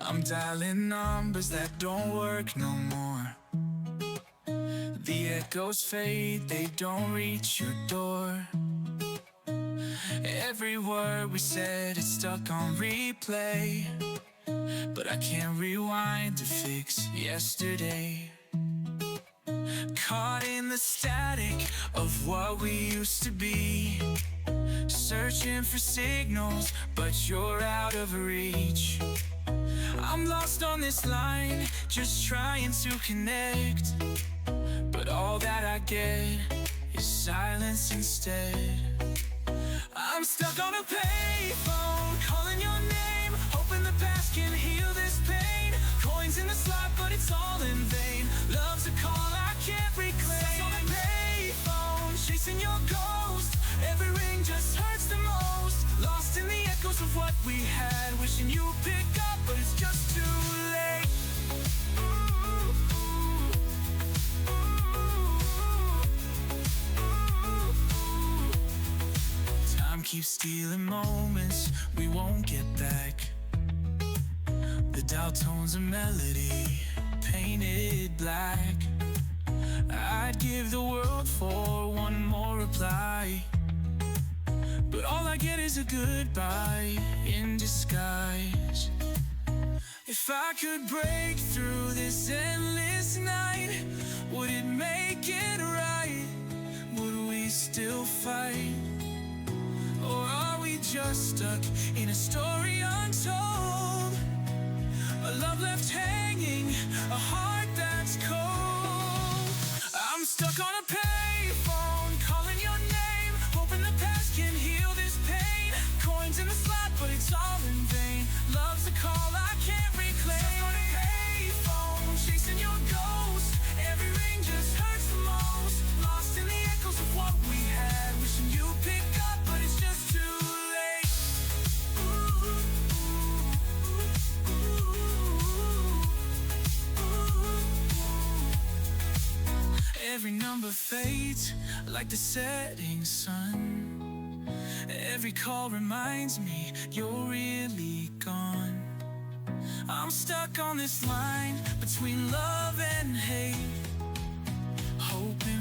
I'm dialing numbers that don't work no more. The echoes fade, they don't reach your door. Every word we said is stuck on replay, but I can't rewind to fix yesterday. Caught in the static of what we used to be, searching for signals, but you're out of reach. I'm lost on this line, just trying to connect, but all that I get is silence instead. I'm stuck on a payphone, calling your name, hoping the past can heal this pain. Coins in the slot, but it's all in vain. Love's a call I can't reclaim. Stuck on a payphone, chasing your ghost. Every ring just hurts the most. Lost in the echoes of what we had, wishing you'd pick up, but it's just too late. Time keeps stealing moments we won't get back. The dial tone's a melody painted black. I'd give the world for one more reply, but all I get is a goodbye in disguise. If I could break through this endless night, would it make it right? Would we still fight? Or are we just stuck in a story untold? A love left hanging, a heart that's cold. I'm stuck on a payphone, calling your name, hoping the past can heal this pain. Coins in the slot, but it's all in vain. Love's a call I can't reclaim. Stuck on a payphone, chasing your ghost. Every ring just hurts the most. Lost in the echoes of what we had, wishing you'd pick up, but it's just too late. Every number fades like the setting sun. Every call reminds me you're really gone. I'm stuck on this line between love and hate, hoping